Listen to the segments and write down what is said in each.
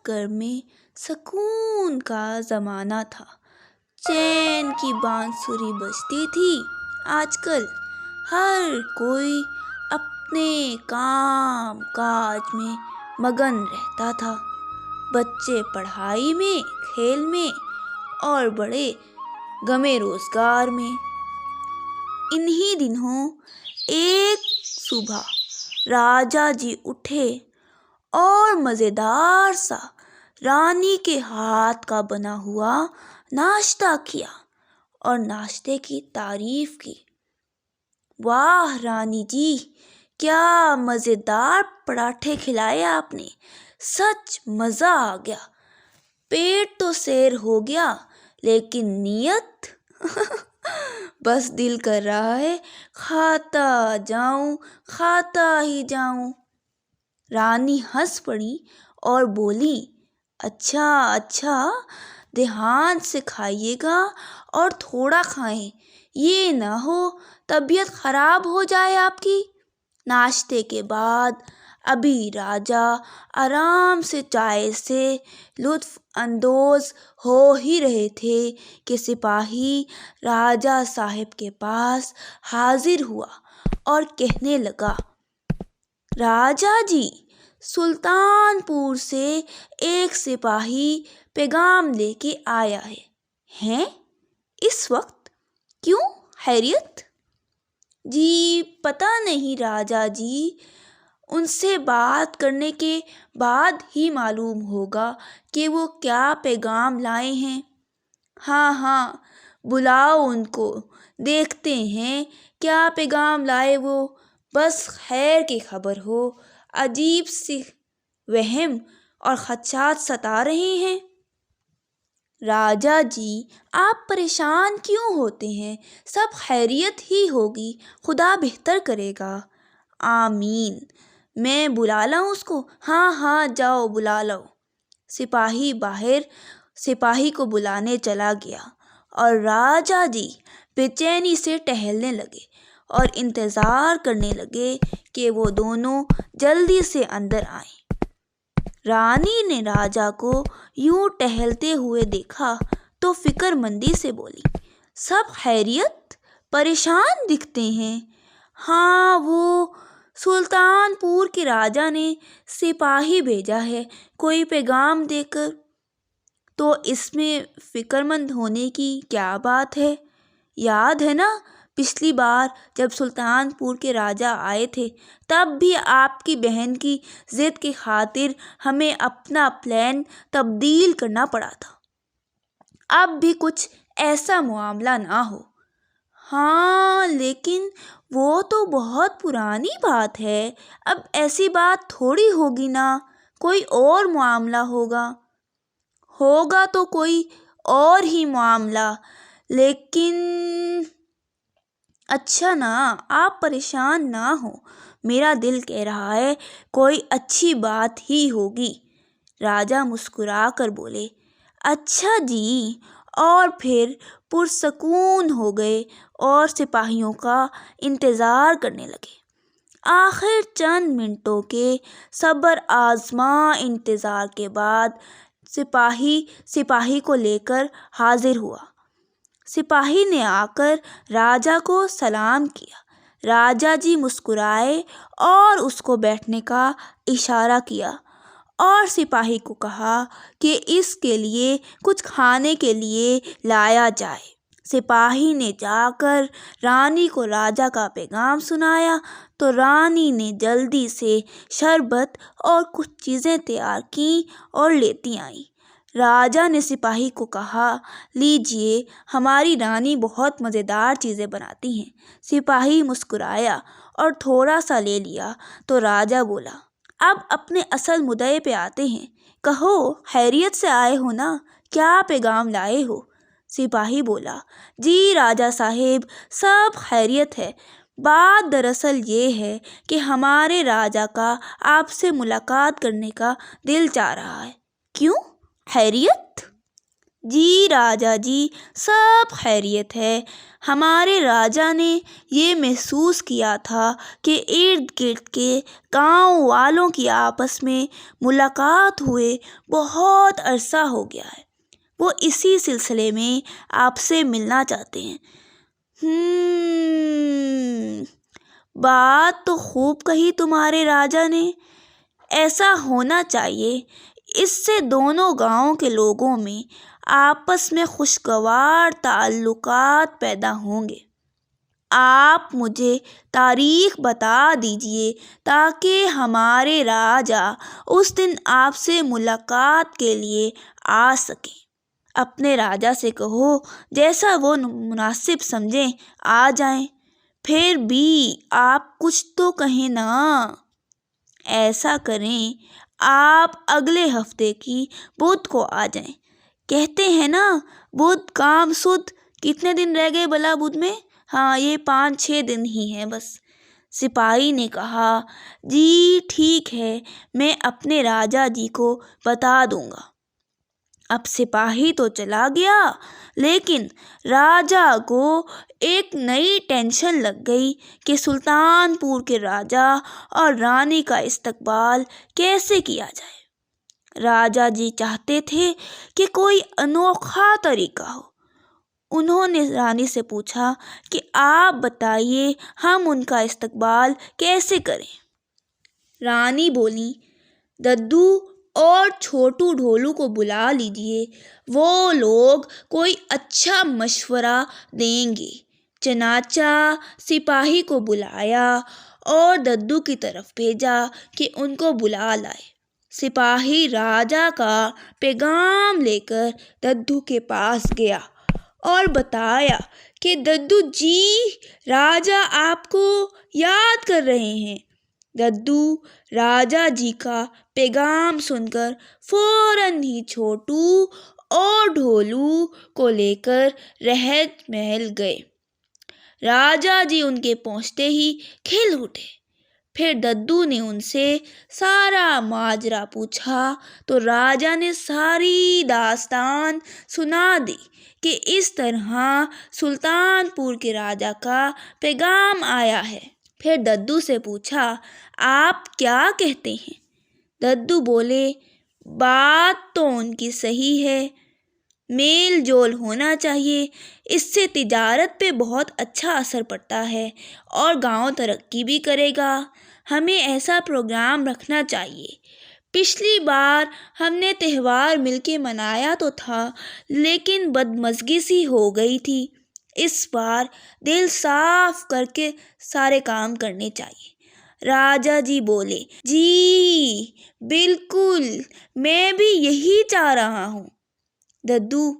گھر میں سکون کا زمانہ تھا، چین کی بانسری بجتی تھی۔ آج کل ہر کوئی اپنے کام کاج میں مگن رہتا تھا، بچے پڑھائی میں، کھیل میں اور بڑے غمِ روزگار میں۔ انہی دنوں ایک صبح راجا جی اٹھے اور مزیدار سا رانی کے ہاتھ کا بنا ہوا ناشتہ کیا اور ناشتے کی تعریف کی۔ واہ رانی جی، کیا مزیدار پراٹھے کھلائے آپ نے، سچ مزہ آ گیا۔ پیٹ تو سیر ہو گیا لیکن نیت بس دل کر رہا ہے کھاتا جاؤں، کھاتا ہی جاؤں۔ رانی ہنس پڑی اور بولی، اچھا اچھا، دھیان سے کھائیے گا اور تھوڑا کھائیں، یہ نہ ہو طبیعت خراب ہو جائے آپ کی۔ ناشتے کے بعد ابھی راجا آرام سے چائے سے لطف اندوز ہو ہی رہے تھے کہ سپاہی راجا صاحب کے پاس حاضر ہوا اور کہنے لگا، راجا جی، سلطان پور سے ایک سپاہی پیغام لے کے آیا ہے۔ ہیں؟ اس وقت؟ کیوں، خیریت؟ جی پتہ نہیں راجا جی، ان سے بات کرنے کے بعد ہی معلوم ہوگا کہ وہ کیا پیغام لائے ہیں۔ ہاں ہاں، بلاؤ ان کو، دیکھتے ہیں کیا پیغام لائے وہ، بس خیر کی خبر ہو۔ عجیب سی وہم اور خدشات ستا رہے ہیں۔ راجا جی، آپ پریشان کیوں ہوتے ہیں؟ سب خیریت ہی ہوگی، خدا بہتر کرے گا۔ آمین۔ میں بلا لاؤں اس کو؟ ہاں ہاں، جاؤ بلا لاؤ۔ سپاہی باہر سپاہی کو بلانے چلا گیا اور راجا جی بے چینی سے ٹہلنے لگے اور انتظار کرنے لگے کہ وہ دونوں جلدی سے اندر آئیں۔ رانی نے راجا کو یوں ٹہلتے ہوئے دیکھا تو فکر مندی سے بولی، سب خیریت؟ پریشان دکھتے ہیں۔ ہاں، وہ سلطان پور کے راجا نے سپاہی بھیجا ہے کوئی پیغام دے کر۔ تو اس میں فکر مند ہونے کی کیا بات ہے؟ یاد ہے نا پچھلی بار جب سلطان پور کے راجا آئے تھے تب بھی آپ کی بہن کی ضد کی خاطر ہمیں اپنا پلان تبدیل کرنا پڑا تھا۔ اب بھی کچھ ایسا معاملہ نہ ہو۔ ہاں لیکن وہ تو بہت پرانی بات ہے، اب ایسی بات تھوڑی ہوگی نا، کوئی اور معاملہ ہوگا تو کوئی اور ہی معاملہ، لیکن اچھا نا، آپ پریشان نہ ہوں، میرا دل کہہ رہا ہے کوئی اچھی بات ہی ہوگی۔ راجا مسکرا کر بولے، اچھا جی، اور پھر پرسکون ہو گئے اور سپاہیوں کا انتظار کرنے لگے۔ آخر چند منٹوں کے صبر آزما انتظار کے بعد سپاہی کو لے کر حاضر ہوا۔ سپاہی نے آ کر راجا کو سلام کیا۔ راجا جی مسکرائے اور اس کو بیٹھنے کا اشارہ کیا اور سپاہی کو کہا کہ اس کے لیے کچھ کھانے کے لیے لایا جائے۔ سپاہی نے جا کر رانی کو راجا کا پیغام سنایا تو رانی نے جلدی سے شربت اور کچھ چیزیں تیار کیں اور لیتی آئیں۔ راجا نے سپاہی کو کہا، لیجیے، ہماری رانی بہت مزیدار چیزیں بناتی ہیں۔ سپاہی مسکرایا اور تھوڑا سا لے لیا تو راجا بولا، اب اپنے اصل مدعے پہ آتے ہیں، کہو خیریت سے آئے ہو نا، کیا پیغام لائے ہو؟ سپاہی بولا، جی راجا صاحب، سب خیریت ہے، بات دراصل یہ ہے کہ ہمارے راجا کا آپ سے ملاقات کرنے کا دل چاہ رہا ہے۔ کیوں، خیریت؟ جی راجا جی، سب خیریت ہے۔ ہمارے راجا نے یہ محسوس کیا تھا کہ ارد گرد کے گاؤں والوں کی آپس میں ملاقات ہوئے بہت عرصہ ہو گیا ہے، وہ اسی سلسلے میں آپ سے ملنا چاہتے ہیں۔ بات تو خوب کہی تمہارے راجا نے، ایسا ہونا چاہیے۔ اس سے دونوں گاؤں کے لوگوں میں آپس میں خوشگوار تعلقات پیدا ہوں گے۔ آپ مجھے تاریخ بتا دیجیے تاکہ ہمارے راجا اس دن آپ سے ملاقات کے لیے آ سکیں۔ اپنے راجا سے کہو جیسا وہ مناسب سمجھیں آ جائیں۔ پھر بھی آپ کچھ تو کہیں نا۔ ایسا کریں، آپ اگلے ہفتے کی بدھ کو آ جائیں۔ کہتے ہیں نا بدھ کام سدھ۔ کتنے دن رہ گئے بلا بدھ میں؟ ہاں، یہ 5-6 دن ہی ہیں بس۔ سپاہی نے کہا، جی ٹھیک ہے، میں اپنے راجا جی کو بتا دوں گا۔ اب سپاہی تو چلا گیا، لیکن راجا کو ایک نئی ٹینشن لگ گئی کہ سلطان پور کے راجا اور رانی کا استقبال کیسے کیا جائے۔ راجا جی چاہتے تھے کہ کوئی انوکھا طریقہ ہو۔ انہوں نے رانی سے پوچھا کہ آپ بتائیے ہم ان کا استقبال کیسے کریں۔ رانی بولی، ددو اور چھوٹو ڈھولو کو بلا لیجیے، وہ لوگ کوئی اچھا مشورہ دیں گے۔ چنانچہ سپاہی کو بلایا اور ددو کی طرف بھیجا کہ ان کو بلا لائے۔ سپاہی راجا کا پیغام لے کر ددو کے پاس گیا اور بتایا کہ ددو جی، راجا آپ کو یاد کر رہے ہیں۔ ددو راجا جی کا پیغام سن کر فوراً ہی چھوٹو اور ڈھولو کو لے کر رہت محل گئے۔ راجا جی ان کے پہنچتے ہی کھل اٹھے۔ پھر ددو نے ان سے سارا ماجرا پوچھا تو راجا نے ساری داستان سنا دی کہ اس طرح سلطان پور کے راجا کا پیغام آیا ہے۔ پھر ددو سے پوچھا، آپ کیا کہتے ہیں؟ ددو بولے، بات تو ان کی صحیح ہے، میل جول ہونا چاہیے، اس سے تجارت پہ بہت اچھا اثر پڑتا ہے اور گاؤں ترقی بھی کرے گا۔ ہمیں ایسا پروگرام رکھنا چاہیے۔ پچھلی بار ہم نے تہوار مل کے منایا تو تھا، لیکن بدمزگی سی ہو گئی تھی۔ اس بار دل صاف کر کے سارے کام کرنے چاہیے۔ راجا جی بولے، جی بالکل، میں بھی یہی چاہ رہا ہوں۔ ددو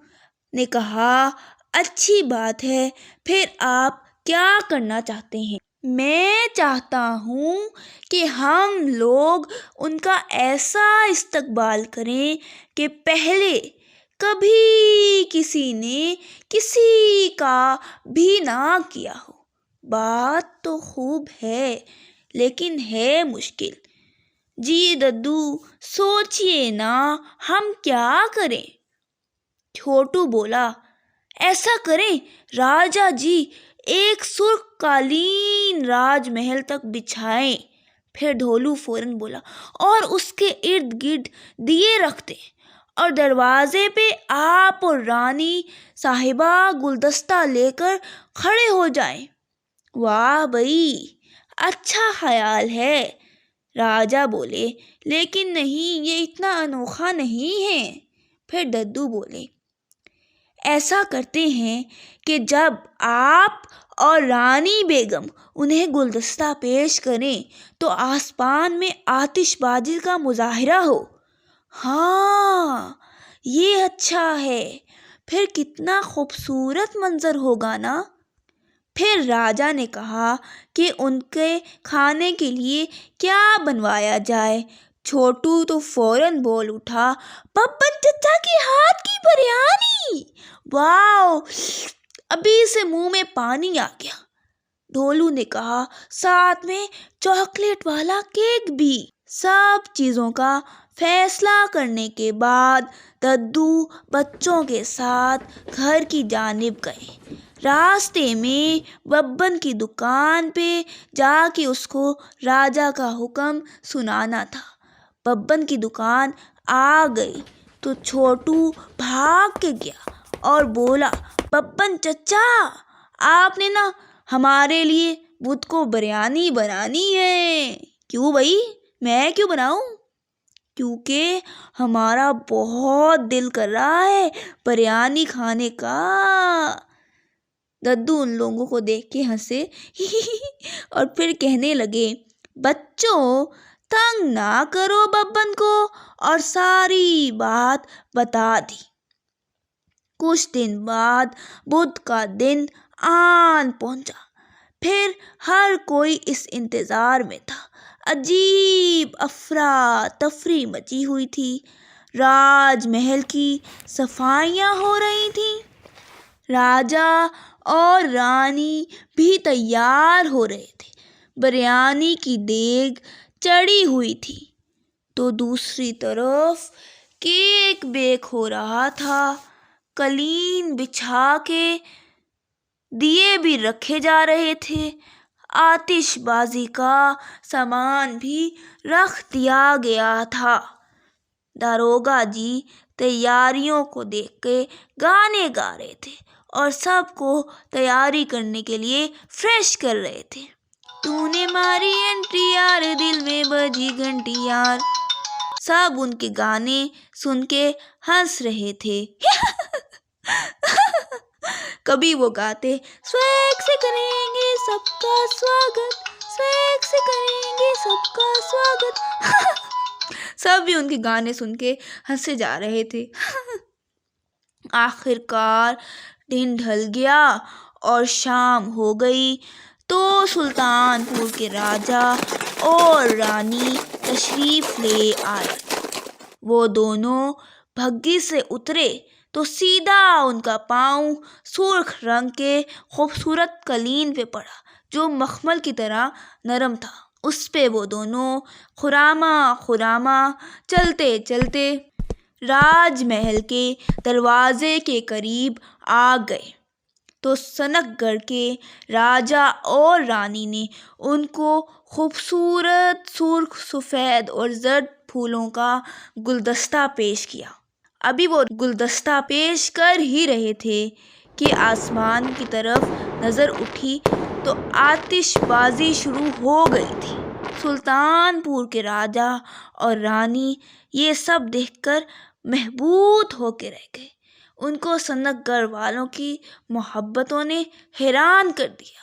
نے کہا، اچھی بات ہے، پھر آپ کیا کرنا چاہتے ہیں؟ میں چاہتا ہوں کہ ہم لوگ ان کا ایسا استقبال کریں کہ پہلے کبھی کسی نے کسی کا بھی نہ کیا ہو۔ بات تو خوب ہے، لیکن ہے مشکل۔ جی ددو، سوچئے نا ہم کیا کریں؟ چھوٹو بولا، ایسا کریں، راجا جی ایک سرخ قالین راج محل تک بچھائیں۔ پھر ڈھولو فوراً بولا، اور اس کے ارد گرد دیے رکھ دیں اور دروازے پہ آپ اور رانی صاحبہ گلدستہ لے کر کھڑے ہو جائیں۔ واہ بھئی، اچھا خیال ہے۔ راجا بولے، لیکن نہیں، یہ اتنا انوکھا نہیں ہے۔ پھر ددو بولے، ایسا کرتے ہیں کہ جب آپ اور رانی بیگم انہیں گلدستہ پیش کریں تو آسمان میں آتش بازی کا مظاہرہ ہو۔ ہاں، یہ اچھا ہے، پھر کتنا خوبصورت منظر ہوگا نا۔ پھر راجا نے کہا کہ ان کے کھانے کے لیے کیا بنوایا جائے۔ چھوٹو تو فوراً بول اٹھا، ببن چچا کے ہاتھ کی بریانی، واو، ابھی سے منہ میں پانی آ گیا۔ ڈھولو نے کہا، ساتھ میں چاکلیٹ والا کیک بھی۔ سب چیزوں کا فیصلہ کرنے کے بعد ددو بچوں کے ساتھ گھر کی جانب گئے۔ راستے میں ببن کی دکان پہ جا کے اس کو راجا کا حکم سنانا تھا۔ ببن کی دکان آ گئی تو چھوٹو بھاگ کے گیا اور بولا، ببن چچا، آپ نے نا ہمارے لیے بدھ کو بریانی بنانی ہے۔ کیوں بھائی، میں کیوں بناؤں؟ کیونکہ ہمارا بہت دل کر رہا ہے بریانی کھانے کا۔ ددو ان لوگوں کو دیکھ کے ہنسے اور پھر کہنے لگے، بچوں تنگ نہ کرو ببن کو، اور ساری بات بتا دی۔ کچھ دن بعد بدھ کا دن آن پہنچا۔ پھر ہر کوئی اس انتظار میں تھا۔ عجیب افراتفری مچی ہوئی تھی۔ راج محل کی صفائیاں ہو رہی تھیں۔ راجا اور رانی بھی تیار ہو رہے تھے۔ بریانی کی دیگ چڑھی ہوئی تھی تو دوسری طرف کیک بیک ہو رہا تھا۔ قالین بچھا کے دیے بھی رکھے جا رہے تھے۔ آتش بازی کا سامان بھی رکھ دیا گیا تھا۔ داروغہ جی تیاریوں کو دیکھ کے گانے گا رہے تھے اور سب کو تیاری کرنے کے لیے فریش کر رہے تھے۔ تو نے ماری انٹری یار، دل میں بجی گھنٹی یار۔ سب ان کے گانے سن کے ہنس رہے تھے۔ کبھی وہ گاتے، سویگ سے کریں گے سب کا سواگت، سویگ سے کریں گے سب کا سواگت۔ سب بھی ان کے گانے سن کے ہنسے جا رہے تھے۔ آخر کار دن ڈھل گیا اور شام ہو گئی تو سلطان پور کے راجا اور رانی تشریف لے آئے۔ وہ دونوں بھگی سے اترے تو سیدھا ان کا پاؤں سرخ رنگ کے خوبصورت قالین پہ پڑا جو مخمل کی طرح نرم تھا۔ اس پہ وہ دونوں خراما خراما چلتے چلتے راج محل کے دروازے کے قریب آ گئے تو سنک گڑھ کے راجا اور رانی نے ان کو خوبصورت سرخ، سفید اور زرد پھولوں کا گلدستہ پیش کیا۔ ابھی وہ گلدستہ پیش کر ہی رہے تھے کہ آسمان کی طرف نظر اٹھی تو آتش بازی شروع ہو گئی تھی۔ سلطان پور کے راجا اور رانی یہ سب دیکھ کر محبوط ہو کے رہ گئے۔ ان کو سنک گڑھ والوں کی محبتوں نے حیران کر دیا۔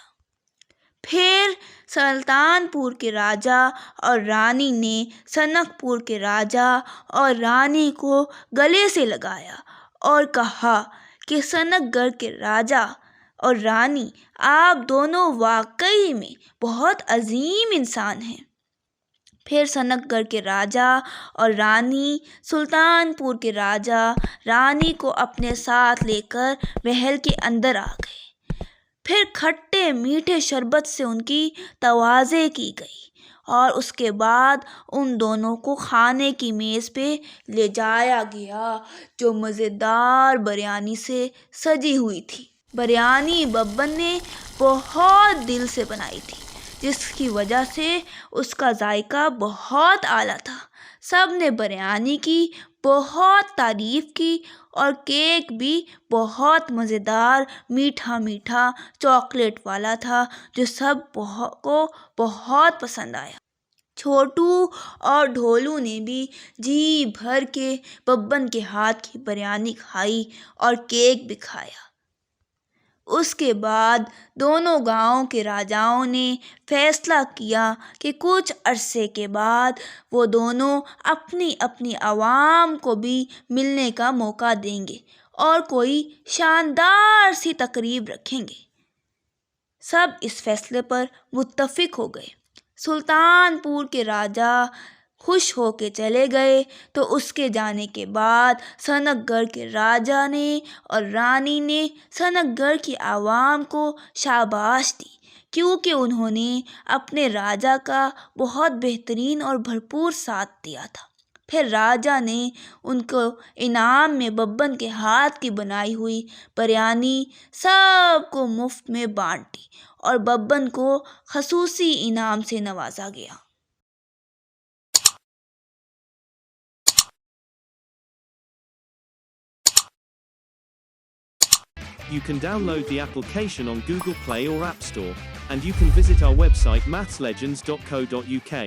پھر سلطان پور کے راجا اور رانی نے سنک پور کے راجا اور رانی کو گلے سے لگایا اور کہا کہ سنک گڑھ کے راجا اور رانی، آپ دونوں واقعی میں بہت عظیم انسان ہیں۔ پھر سنک گڑھ کے راجا اور رانی سلطان پور کے راجا رانی کو اپنے ساتھ لے کر محل کے اندر آ گئے۔ پھر کھٹے میٹھے شربت سے ان کی تواضع کی گئی اور اس کے بعد ان دونوں کو کھانے کی میز پہ لے جایا گیا جو مزیدار بریانی سے سجی ہوئی تھی۔ بریانی ببن نے بہت دل سے بنائی تھی، جس کی وجہ سے اس کا ذائقہ بہت اعلیٰ تھا۔ سب نے بریانی کی بہت تعریف کی اور کیک بھی بہت مزیدار میٹھا میٹھا چاکلیٹ والا تھا جو سب کو بہت پسند آیا۔ چھوٹو اور ڈھولو نے بھی جی بھر کے ببن کے ہاتھ کی بریانی کھائی اور کیک بھی کھایا۔ اس کے بعد دونوں گاؤں کے راجاؤں نے فیصلہ کیا کہ کچھ عرصے کے بعد وہ دونوں اپنی اپنی عوام کو بھی ملنے کا موقع دیں گے اور کوئی شاندار سی تقریب رکھیں گے۔ سب اس فیصلے پر متفق ہو گئے۔ سلطان پور کے راجا خوش ہو کے چلے گئے تو اس کے جانے کے بعد سنک گڑھ کے راجا نے اور رانی نے سنک گڑھ کی عوام کو شاباش دی، کیونکہ انہوں نے اپنے راجا کا بہت بہترین اور بھرپور ساتھ دیا تھا۔ پھر راجا نے ان کو انعام میں ببن کے ہاتھ کی بنائی ہوئی بریانی سب کو مفت میں بانٹی اور ببن کو خصوصی انعام سے نوازا گیا۔ You can download the application on Google Play or App Store, and you can visit our website mathslegends.co.uk.